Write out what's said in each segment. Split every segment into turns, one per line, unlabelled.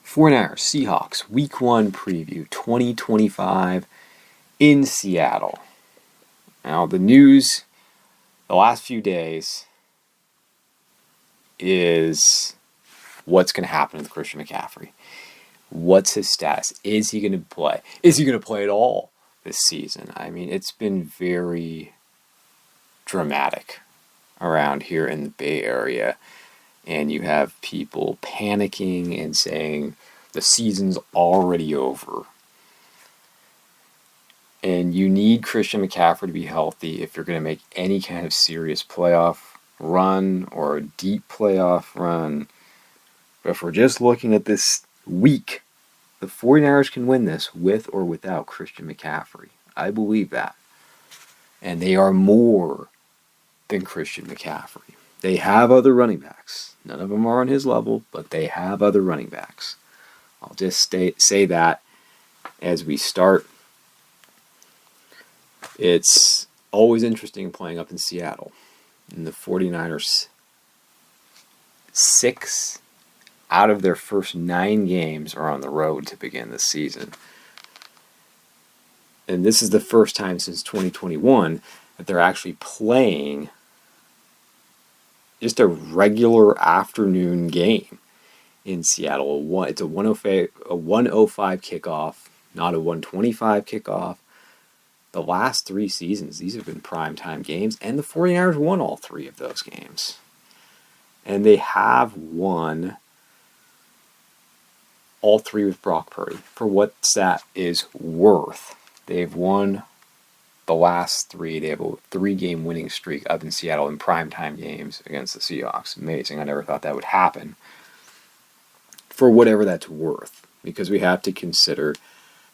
49ers Seahawks Week 1 preview 2025 in Seattle. Now, the news the last few days is what's going to happen with Christian McCaffrey. What's his status? Is he going to play? Is he going to play at all this season? I mean, it's been very dramatic around here in the Bay Area. And you have people panicking and saying the season's already over. And you need Christian McCaffrey to be healthy if you're going to make any kind of serious playoff run or a deep playoff run. But if we're just looking at this week, the 49ers can win this with or without Christian McCaffrey. I believe that. And they are more than Christian McCaffrey. They have other running backs. None of them are on his level, but they have other running backs. I'll just say that as we start. It's always interesting playing up in Seattle. And the 49ers, 6 out of their first 9 games are on the road to begin the season. And this is the first time since 2021 that they're actually playing just a regular afternoon game in Seattle. It's a 1:05 kickoff, not a 1:25 kickoff. The last 3 seasons, these have been primetime games, and the 49ers won all 3 of those games. And they have won all 3 with Brock Purdy. For what that is worth, they've won the last 3. They have a 3-game winning streak up in Seattle in primetime games against the Seahawks. Amazing. I never thought that would happen. For whatever that's worth. Because we have to consider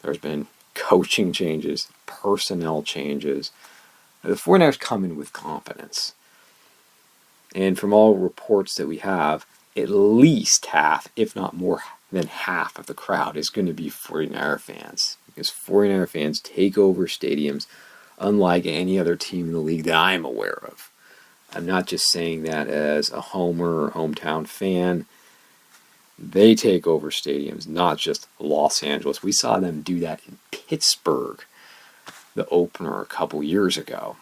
there's been coaching changes, personnel changes. The 49ers come in with confidence. And from all reports that we have, at least half, if not more than half of the crowd is going to be 49er fans. Because 49er fans take over stadiums unlike any other team in the league that I'm aware of. I'm not just saying that as a homer or hometown fan. They take over stadiums, not just Los Angeles. We saw them do that in Pittsburgh, the opener a couple years ago.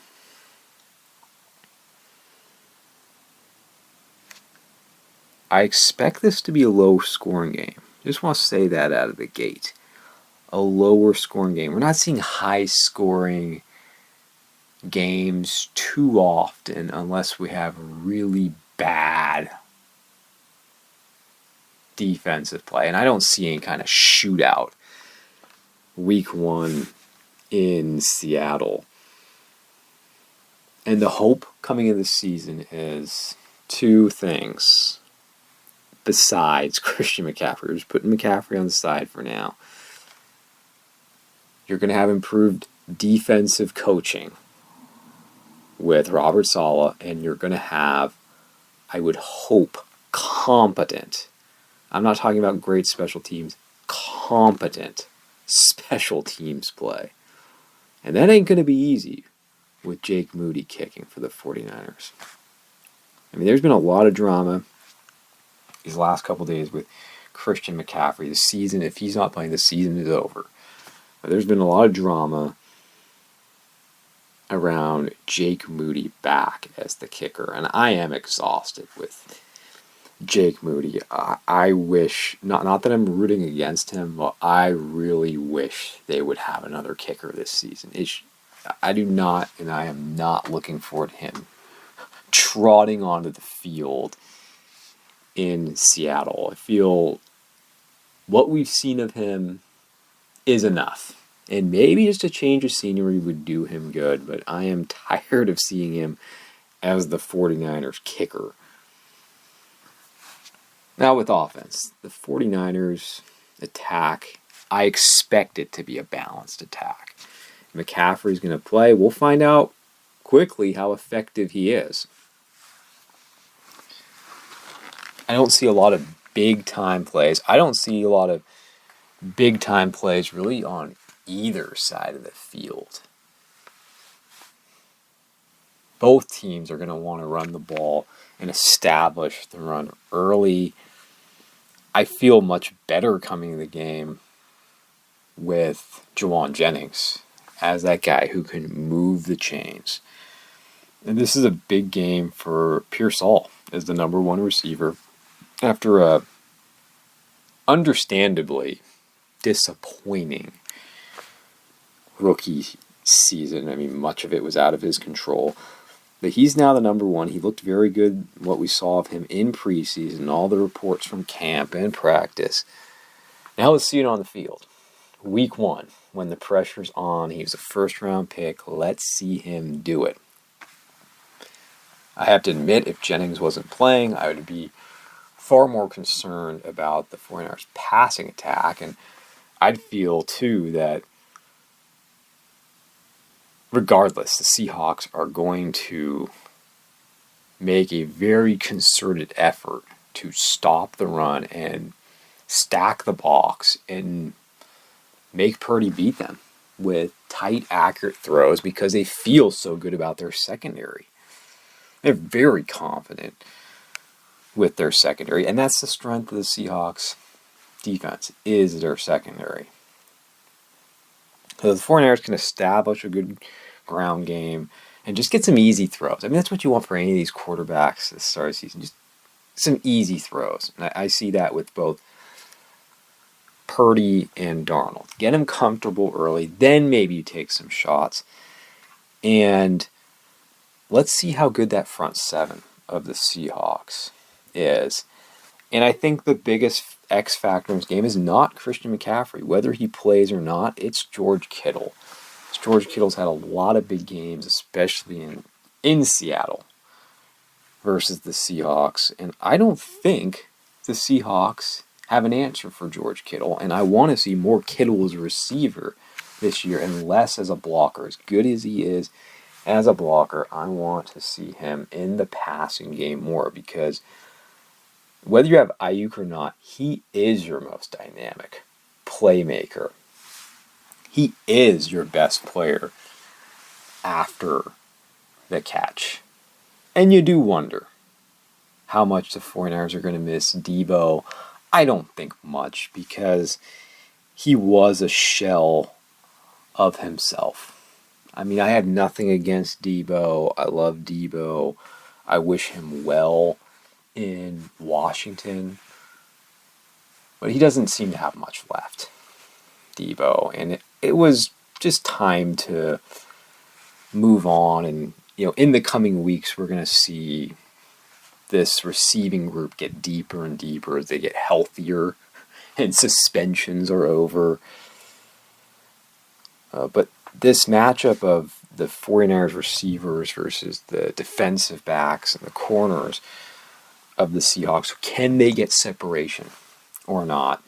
I expect this to be a low-scoring game. Just want to say that out of the gate. A lower-scoring game. We're not seeing high-scoring games too often unless we have really bad defensive play. And I don't see any kind of shootout week 1 in Seattle. And the hope coming into the season is 2 things besides Christian McCaffrey. We're just putting McCaffrey on the side for now. You're going to have improved defensive coaching with Robert Saleh, and you're going to have, I would hope, competent, I'm not talking about great special teams, competent special teams play. And that ain't going to be easy with Jake Moody kicking for the 49ers. I mean, there's been a lot of drama these last couple days with Christian McCaffrey. The season, if he's not playing, the season is over. But there's been a lot of drama around Jake Moody back as the kicker. And I am exhausted with Jake Moody. I wish, not that I'm rooting against him, but I really wish they would have another kicker this season. I do not, and I am not looking forward to him trotting onto the field in Seattle. I feel what we've seen of him is enough. And maybe just a change of scenery would do him good, but I am tired of seeing him as the 49ers kicker. Now with offense, the 49ers attack, I expect it to be a balanced attack. McCaffrey's going to play. We'll find out quickly how effective he is. I don't see a lot of big-time plays. I don't see a lot of big-time plays really on either side of the field. Both teams are going to want to run the ball and establish the run early I feel much better coming to the game with Jawan Jennings as that guy who can move the chains. And this is a big game for Pearsall as the number one receiver after a understandably disappointing rookie season. I mean, much of it was out of his control. But he's now the number one. He looked very good, what we saw of him in preseason, all the reports from camp and practice. Now let's see it on the field. Week 1, when the pressure's on, he was a first-round pick. Let's see him do it. I have to admit, if Jennings wasn't playing, I would be far more concerned about the 49ers passing attack. And I'd feel, too, that regardless, the Seahawks are going to make a very concerted effort to stop the run and stack the box and make Purdy beat them with tight, accurate throws because they feel so good about their secondary. They're very confident with their secondary, and that's the strength of the Seahawks defense, is their secondary. So the 49ers can establish a good ground game and just get some easy throws. I mean, that's what you want for any of these quarterbacks this start of the season, just some easy throws. And I see that with both Purdy and Darnold. Get him comfortable early, then maybe you take some shots. And let's see how good that front seven of the Seahawks is. And I think the biggest X factor in this game is not Christian McCaffrey. Whether he plays or not, it's George Kittle. George Kittle's had a lot of big games, especially in Seattle versus the Seahawks. And I don't think the Seahawks have an answer for George Kittle. And I want to see more Kittle as a receiver this year and less as a blocker. As good as he is as a blocker, I want to see him in the passing game more because whether you have Ayuk or not, he is your most dynamic playmaker. He is your best player after the catch. And you do wonder how much the 49ers are going to miss Debo. I don't think much because he was a shell of himself. I mean, I have nothing against Debo. I love Debo. I wish him well in Washington. But he doesn't seem to have much left, Debo. And it was just time to move on. And, in the coming weeks, we're going to see this receiving group get deeper and deeper as they get healthier and suspensions are over. But this matchup of the 49ers receivers versus the defensive backs and the corners of the Seahawks, can they get separation or not?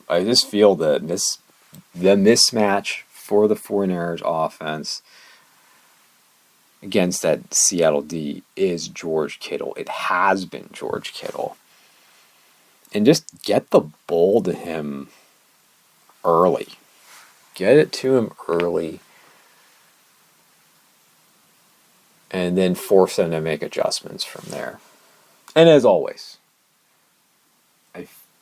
I just feel that the mismatch for the 49ers offense against that Seattle D is George Kittle. It has been George Kittle. And just get the ball to him early. Get it to him early. And then force them to make adjustments from there. And as always,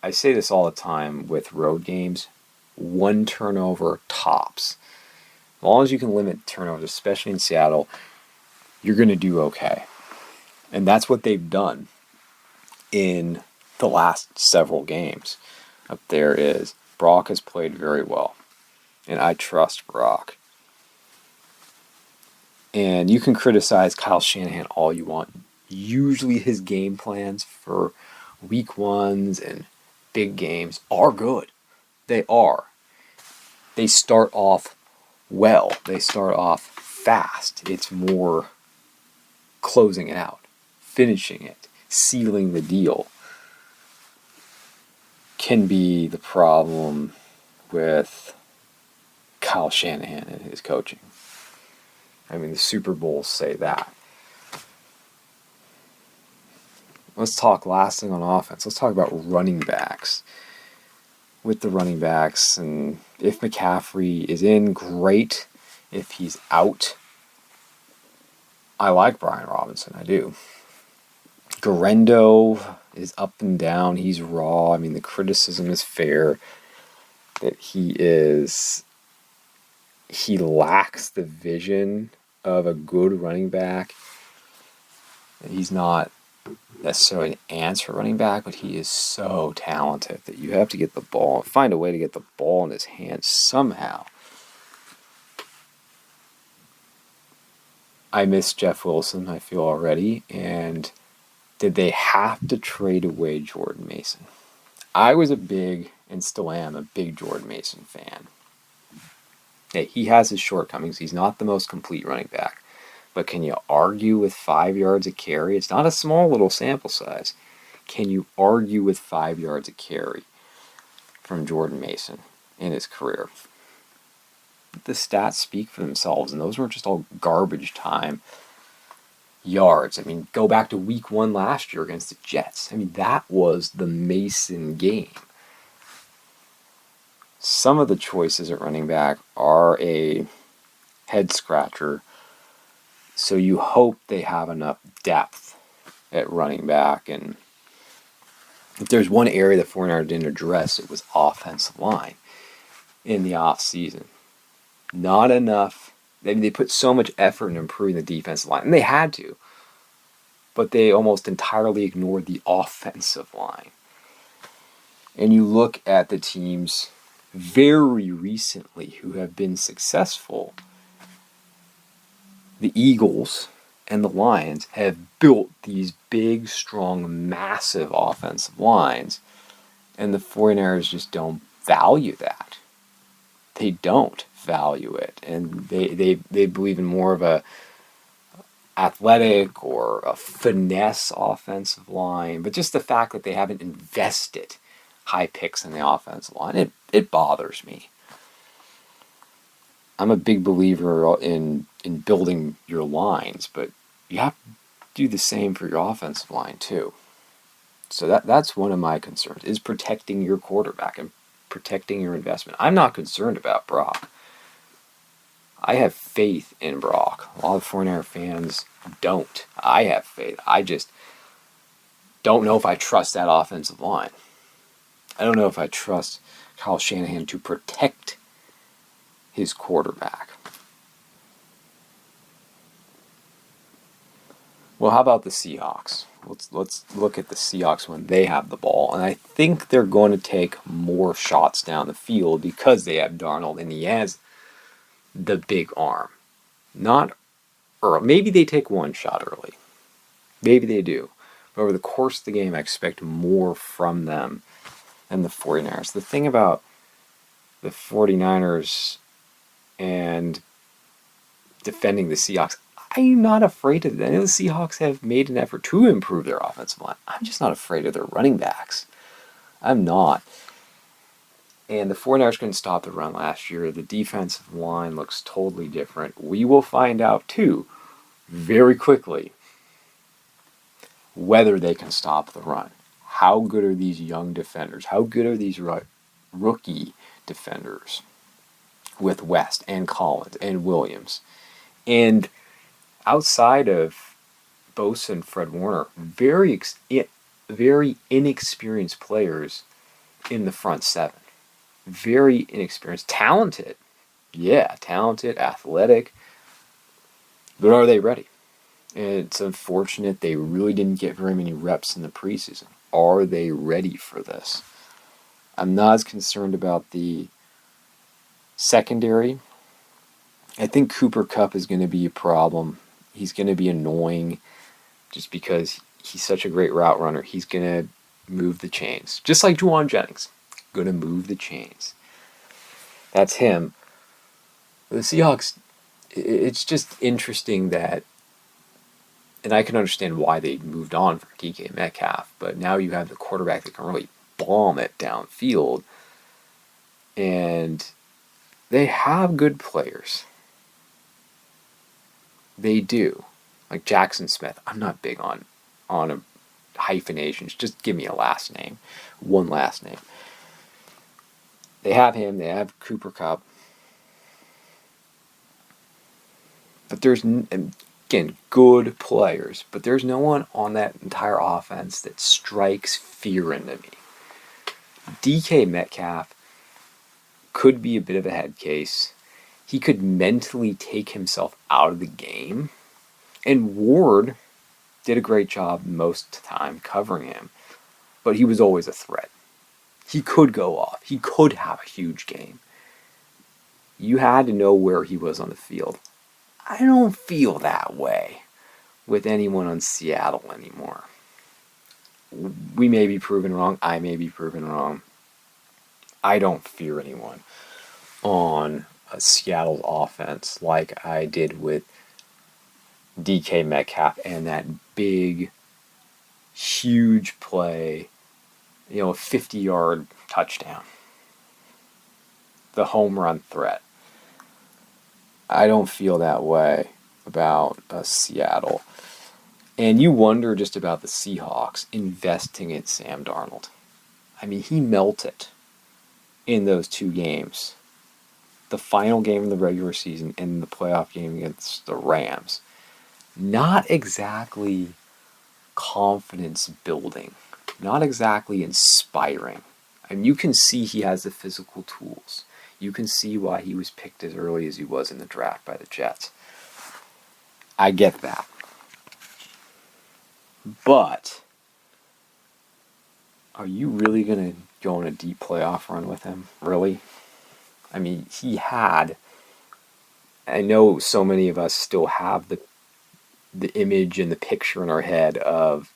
I say this all the time with road games, one turnover tops. As long as you can limit turnovers, especially in Seattle, you're going to do okay. And that's what they've done in the last several games. Up there is Brock has played very well. And I trust Brock. And you can criticize Kyle Shanahan all you want. Usually his game plans for week ones and big games are good. They are. They start off well. They start off fast. It's more closing it out, finishing it, sealing the deal can be the problem with Kyle Shanahan and his coaching. I mean, the Super Bowls say that. Let's talk last thing on offense. Let's talk about running backs. With the running backs, and if McCaffrey is in, great. If he's out, I like Brian Robinson. I do. Garendo is up and down. He's raw. I mean, the criticism is fair that he lacks the vision of a good running back. He's not necessarily an answer running back, but he is so talented that you have to get the ball, find a way to get the ball in his hands somehow. I miss Jeff Wilson, I feel already, and did they have to trade away Jordan Mason? I was a big, and still am, a big Jordan Mason fan. Hey, he has his shortcomings. He's not the most complete running back. But can you argue with 5 yards a carry? It's not a small little sample size. Can you argue with 5 yards a carry from Jordan Mason in his career? The stats speak for themselves, and those weren't just all garbage time yards. I mean, go back to week 1 last year against the Jets. I mean, that was the Mason game. Some of the choices at running back are a head scratcher, so you hope they have enough depth at running back. And if there's one area the 49ers didn't address, it was offensive line in the offseason. Not enough. I mean, they put so much effort in improving the defensive line, and they had to, but they almost entirely ignored the offensive line. And you look at the teams very recently who have been successful. The Eagles and the Lions have built these big, strong, massive offensive lines, and the 49ers just don't value that. They don't value it, and they believe in more of a athletic or a finesse offensive line, but just the fact that they haven't invested high picks in the offensive line, it bothers me. I'm a big believer in building your lines, but you have to do the same for your offensive line too. So that's one of my concerns, is protecting your quarterback and protecting your investment. I'm not concerned about Brock. I have faith in Brock. A lot of 49er fans don't. I have faith. I just don't know if I trust that offensive line. I don't know if I trust Kyle Shanahan to protect his quarterback. Well, how about the Seahawks? Let's look at the Seahawks when they have the ball. And I think they're going to take more shots down the field because they have Darnold and he has the big arm. Not early. Maybe they take one shot early. Maybe they do. But over the course of the game, I expect more from them than the 49ers. The thing about the 49ers and defending the Seahawks, I'm not afraid of them. I know the Seahawks have made an effort to improve their offensive line. I'm just not afraid of their running backs. I'm not. And the 49ers couldn't stop the run last year. The defensive line looks totally different. We will find out, too, very quickly, whether they can stop the run. How good are these young defenders? How good are these rookie defenders with West and Collins and Williams? And outside of Bosa and Fred Warner, very inexperienced players in the front seven. Very inexperienced. Talented. Yeah, talented, athletic. But are they ready? And it's unfortunate they really didn't get very many reps in the preseason. Are they ready for this? I'm not as concerned about the secondary. I think Cooper Kupp is going to be a problem. He's going to be annoying just because he's such a great route runner. He's going to move the chains. Just like Juwan Jennings. Going to move the chains. That's him. The Seahawks, it's just interesting that, and I can understand why they moved on from DK Metcalf, but now you have the quarterback that can really bomb it downfield. And they have good players. They do. Like Jackson Smith. I'm not big on hyphenations. Just give me a last name. One last name. They have him. They have Cooper Kupp. But Again, good players, but there's no one on that entire offense that strikes fear into me. DK Metcalf could be a bit of a head case. He could mentally take himself out of the game. And Ward did a great job most of the time covering him, but he was always a threat. He could go off. He could have a huge game. You had to know where he was on the field. I don't feel that way with anyone on Seattle anymore. We may be proven wrong. I may be proven wrong. I don't fear anyone on Seattle's offense like I did with DK Metcalf and that big, huge play, a 50-yard touchdown. The home run threat. I don't feel that way about Seattle. And you wonder just about the Seahawks investing in Sam Darnold. I mean, he melted in those two games. The final game of the regular season and the playoff game against the Rams. Not exactly confidence building. Not exactly inspiring. I mean, you can see he has the physical tools. You can see why he was picked as early as he was in the draft by the Jets. I get that. But are you really going to go on a deep playoff run with him? Really? I mean, I know so many of us still have the image and the picture in our head of,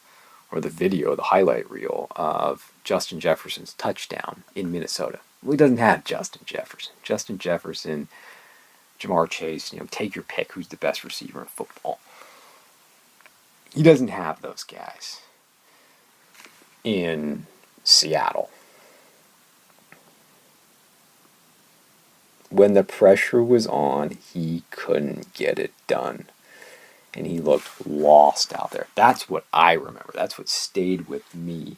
or the video, the highlight reel of Justin Jefferson's touchdown in Minnesota. Well, he doesn't have Justin Jefferson. Justin Jefferson, Jamar Chase, take your pick who's the best receiver in football. He doesn't have those guys in Seattle. When the pressure was on, he couldn't get it done. And he looked lost out there. That's what I remember. That's what stayed with me.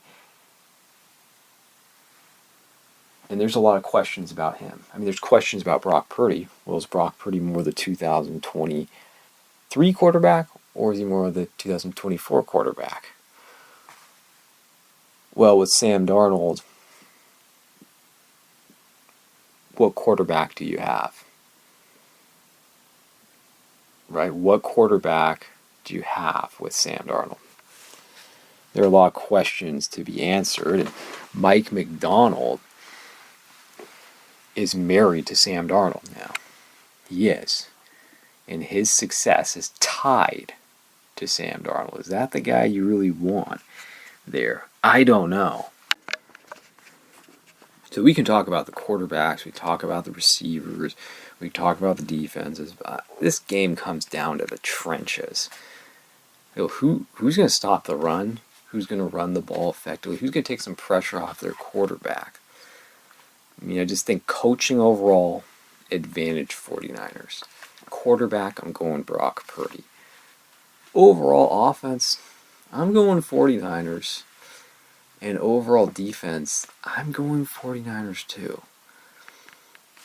And there's a lot of questions about him. I mean, there's questions about Brock Purdy. Well, is Brock Purdy more the 2023 quarterback, or is he more the 2024 quarterback? Well, with Sam Darnold, what quarterback do you have? Right? What quarterback do you have with Sam Darnold? There are a lot of questions to be answered. And Mike McDonald is married to Sam Darnold now. He is. And his success is tied to Sam Darnold. Is that the guy you really want there? I don't know. So we can talk about the quarterbacks, we talk about the receivers, we talk about the defenses, but this game comes down to the trenches. Who's going to stop the run? Who's going to run the ball effectively? Who's going to take some pressure off their quarterback? I mean, I just think coaching overall, advantage 49ers. Quarterback, I'm going Brock Purdy. Overall offense, I'm going 49ers. And overall defense, I'm going 49ers too.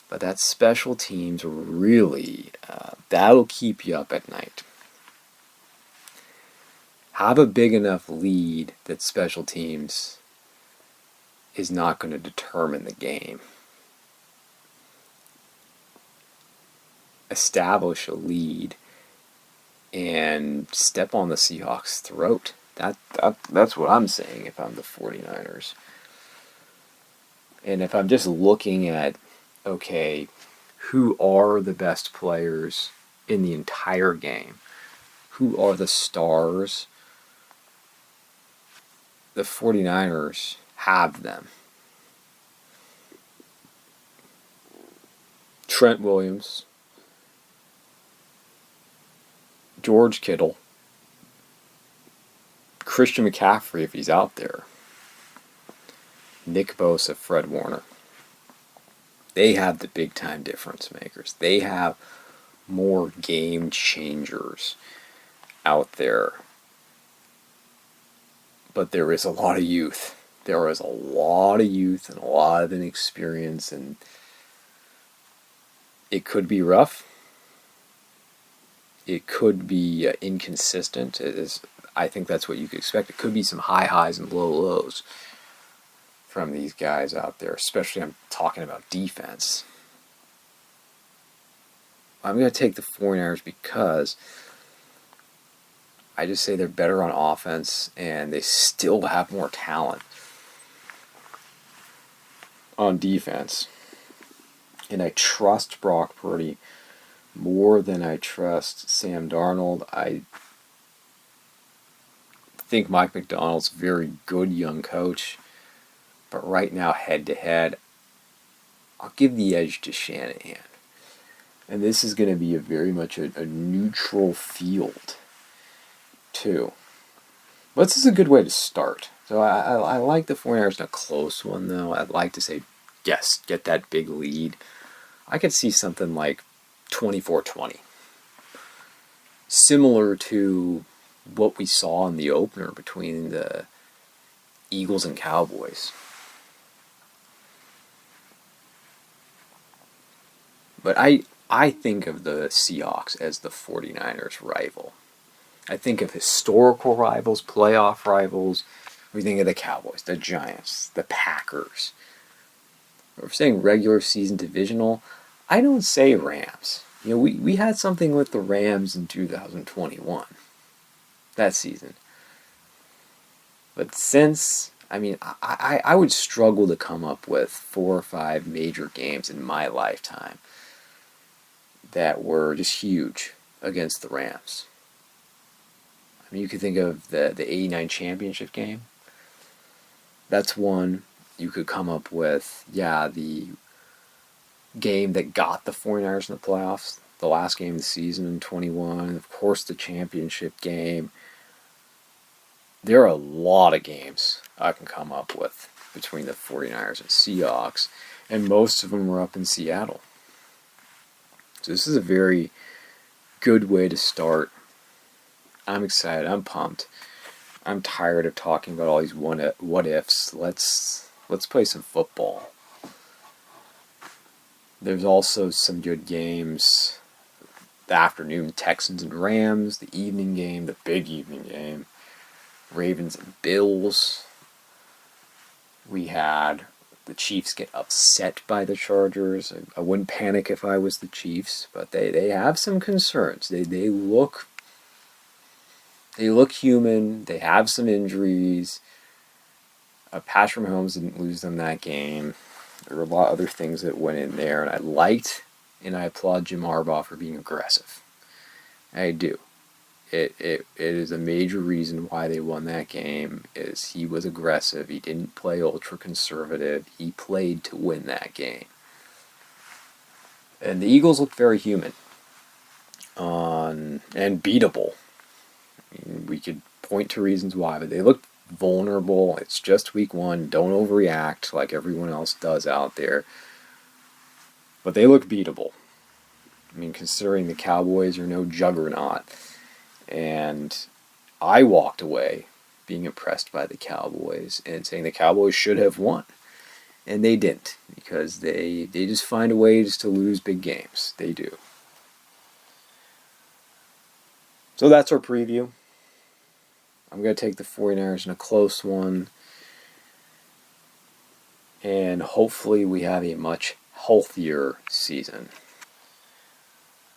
But that special teams really, that'll keep you up at night. Have a big enough lead that special teams is not going to determine the game. Establish a lead and step on the Seahawks' throat. That's what I'm saying if I'm the 49ers. And if I'm just looking at, okay, who are the best players in the entire game? Who are the stars? The 49ers have them. Trent Williams, George Kittle, Christian McCaffrey if he's out there, Nick Bosa, Fred Warner. They have the big time difference makers. They have more game changers out there. But there is a lot of youth. There is a lot of youth and a lot of inexperience, and it could be rough. it could be inconsistent. I think that's what you could expect. It could be some high highs and low lows from these guys out there, especially I'm talking about defense. I'm going to take the 49ers because I just say they're better on offense and they still have more talent on defense. And I trust Brock Purdy more than I trust Sam Darnold. I think Mike McDonald's a very good young coach, but right now, head to head, I'll give the edge to Shanahan. And this is going to be very much a neutral field, too. But this is a good way to start. So I like the 49ers in a close one, though. I'd like to say, yes, get that big lead. I could see something like 24-20. Similar to what we saw in the opener between the Eagles and Cowboys. But I think of the Seahawks as the 49ers rival. I think of historical rivals, playoff rivals. We think of the Cowboys, the Giants, the Packers. If we're saying regular season divisional, I don't say Rams. We had something with the Rams in 2021. That season. But since, I would struggle to come up with 4 or 5 major games in my lifetime that were just huge against the Rams. You could think of the 89 championship game. That's one. You could come up with, the game that got the 49ers in the playoffs, the last game of the season in 21, of course the championship game. There are a lot of games I can come up with between the 49ers and Seahawks, and most of them were up in Seattle. So this is a very good way to start. I'm excited. I'm pumped. I'm tired of talking about all these what ifs. Let's play some football. There's also some good games. The afternoon Texans and Rams, the evening game, the big evening game, Ravens and Bills. We had the Chiefs get upset by the Chargers. I wouldn't panic if I was the Chiefs, but they have some concerns. They look human. They have some injuries. Patrick Mahomes didn't lose them that game. There were a lot of other things that went in there, and I liked and I applaud Jim Harbaugh for being aggressive. I do. It is a major reason why they won that game is he was aggressive. He didn't play ultra conservative. He played to win that game. And the Eagles looked very human and beatable. We could point to reasons why, but they looked vulnerable. It's just week 1. Don't overreact like everyone else does out there. But they look beatable. Considering the Cowboys are no juggernaut. And I walked away being impressed by the Cowboys and saying the Cowboys should have won. And they didn't, because they just find ways to lose big games. They do. So that's our preview. I'm going to take the 49ers in a close one. And hopefully we have a much healthier season.